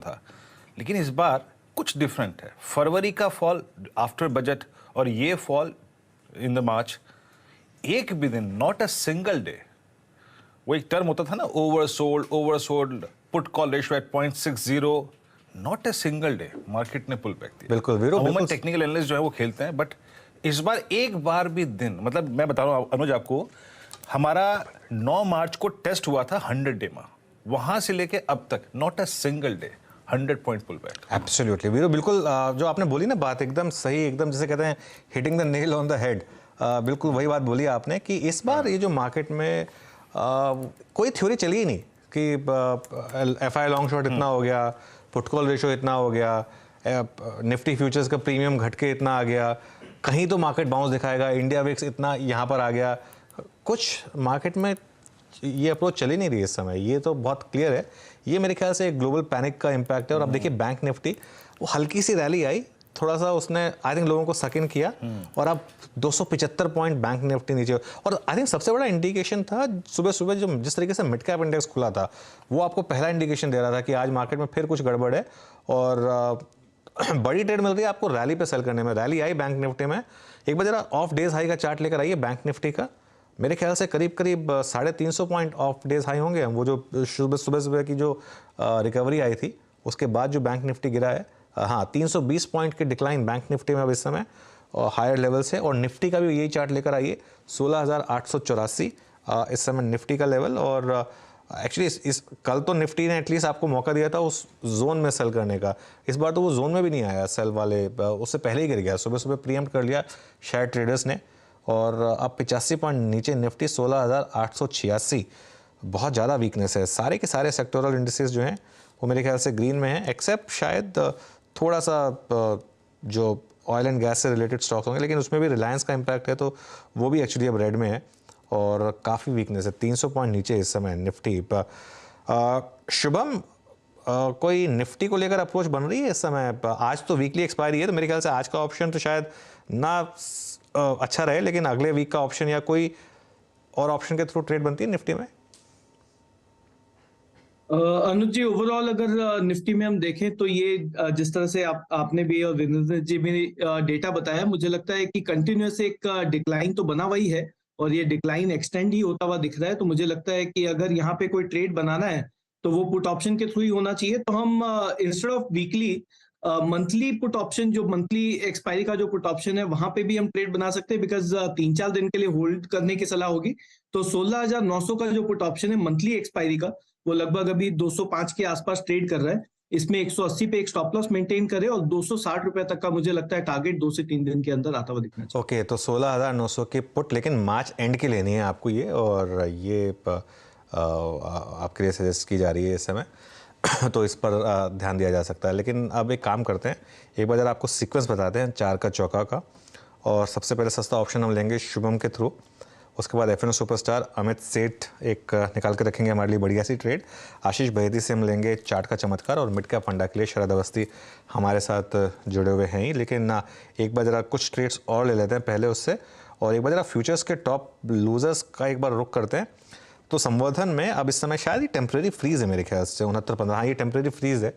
था, लेकिन इस बार कुछ डिफरेंट है। फरवरी का फॉल आफ्टर बजट और ये फॉल इन द मार्च, एक भी दिन, नॉट अ सिंगल डे। वो एक टर्म होता था ना, oversold, put call ratio at 0.60, not a single day market ने पुल बैक दिया। बिल्कुल वीरो, अमूमन बिल्कुल टेक्निकल एनालिस्ट जो है वो खेलते हैं, बट इस बार एक बार भी दिन, मतलब मैं बता रहा हूँ अनुज आपको, हमारा 9 मार्च को टेस्ट हुआ था 100 डे में, वहां से लेके अब तक not a single day 100 point pull back. Absolutely zero, बिल्कुल जो आपने बोली ना बात एकदम सही, एकदम जैसे कहते हैं hitting the nail on the head. बिल्कुल वही बात बोली आपने कि इस बार ये जो मार्केट में कोई थ्योरी चली ही नहीं कि एफआई लॉन्ग शॉट इतना हो गया, पुट कॉल रेशियो इतना हो गया, निफ्टी फ्यूचर्स का प्रीमियम घट के इतना आ गया, कहीं तो मार्केट बाउंस दिखाएगा, इंडिया विक्स इतना यहाँ पर आ गया। कुछ मार्केट में ये अप्रोच चल ही नहीं रही इस समय, ये तो बहुत क्लियर है। ये मेरे ख्याल से एक ग्लोबल पैनिक का इम्पैक्ट है। और अब देखिए बैंक निफ्टी, वो हल्की सी रैली आई, थोड़ा सा उसने आई थिंक लोगों को सक इन किया और अब 275 पॉइंट बैंक निफ्टी नीचे। और आई थिंक सबसे बड़ा इंडिकेशन था सुबह सुबह जो जिस तरीके से मिड कैप इंडेक्स खुला था, वो आपको पहला इंडिकेशन दे रहा था कि आज मार्केट में फिर कुछ गड़बड़ है और बड़ी ट्रेड मिल रही है आपको रैली पे सेल करने में। रैली आई बैंक निफ्टी में। एक बार जरा ऑफ डेज हाई का चार्ट लेकर आइए बैंक निफ्टी का। मेरे ख्याल से करीब 350 पॉइंट ऑफ डेज हाई होंगे। वो जो सुबह सुबह की जो रिकवरी आई थी उसके बाद जो बैंक निफ्टी गिरा है, हाँ 320 पॉइंट की डिक्लाइन बैंक निफ्टी में अब इस समय हायर लेवल से। और निफ्टी का भी यही चार्ट लेकर आइए, 16,884 इस समय निफ्टी का लेवल। और एक्चुअली इस कल तो निफ्टी ने एटलीस्ट आपको मौका दिया था उस जोन में सेल करने का, इस बार तो वो जोन में भी नहीं आया सेल वाले, उससे पहले ही गिर गया, सुबह सुबह प्रीएम्प्ट कर लिया शेयर ट्रेडर्स ने। और अब 85 पॉइंट नीचे निफ्टी 16,886, बहुत ज़्यादा वीकनेस है। सारे के सारे सेक्टोरल इंडिसेस जो हैं वो मेरे ख्याल से ग्रीन में हैं, एक्सेप्ट शायद थोड़ा सा जो ऑयल एंड गैस से रिलेटेड स्टॉक्स होंगे, लेकिन उसमें भी रिलायंस का इम्पैक्ट है तो वो भी एक्चुअली अब रेड में है और काफ़ी वीकनेस है। 300 पॉइंट नीचे इस समय निफ्टी। शुभम, कोई निफ्टी को लेकर अप्रोच बन रही है इस समय? आज तो वीकली एक्सपायरी है तो मेरे ख्याल से आज का ऑप्शन तो शायद ना अच्छा रहे, लेकिन अगले वीक का ऑप्शन या कोई और ऑप्शन के थ्रू ट्रेड बनती है निफ्टी में? अनुज जी, ओवरऑल अगर निफ्टी में हम देखें तो ये जिस तरह से आपने भी और वीरेंद्र जी भी डेटा बताया, मुझे लगता है कि कंटिन्यूअस एक डिक्लाइन तो बना हुआ ही है और ये डिक्लाइन एक्सटेंड ही होता हुआ दिख रहा है। तो मुझे लगता है कि अगर यहाँ पे कोई ट्रेड बनाना है तो वो पुट ऑप्शन के थ्रू ही होना चाहिए। तो हम instead of weekly monthly put option, जो मंथली एक्सपायरी का जो पुट ऑप्शन है, वहां पे भी हम ट्रेड बना सकते हैं, बिकॉज 3-4 दिन के लिए होल्ड करने की सलाह होगी। तो 16,900 का जो पुट ऑप्शन है मंथली एक्सपायरी का, वो लगभग अभी 205 के आसपास ट्रेड कर रहा है। इसमें 180 पे एक स्टॉप लॉस मेंटेन करे और 260 रुपए तक का मुझे लगता है टारगेट 2 से 3 दिन के अंदर आता हुआ दिखना चाहिए। ओके, तो 16,900 की पुट, लेकिन मार्च एंड की लेनी है आपको ये, और ये आपके लिए सजेस्ट की जा रही है इस समय तो इस पर ध्यान दिया जा सकता है। लेकिन अब एक काम करते हैं, एक बार जरा आपको सीक्वेंस बताते हैं चार का चौका का। और सबसे पहले सस्ता ऑप्शन हम लेंगे शुभम के थ्रू, उसके बाद एफएनओ सुपरस्टार अमित सेठ एक निकाल के रखेंगे हमारे लिए बढ़िया सी ट्रेड। आशीष बहेदी से हम लेंगे चार्ट का चमत्कार, और मिड कैप फंडा के लिए शरद अवस्थी हमारे साथ जुड़े हुए हैं ही। लेकिन एक बार जरा कुछ ट्रेड्स और ले लेते हैं पहले उससे, और एक बार जरा फ्यूचर्स के टॉप लूजर्स का एक बार रुख करते हैं। तो संवर्धन में अब इस समय शायद ही टेम्प्रेरी फ्रीज है मेरे ख्याल से 69-15, हाँ ये टेम्प्रेरी फ्रीज है।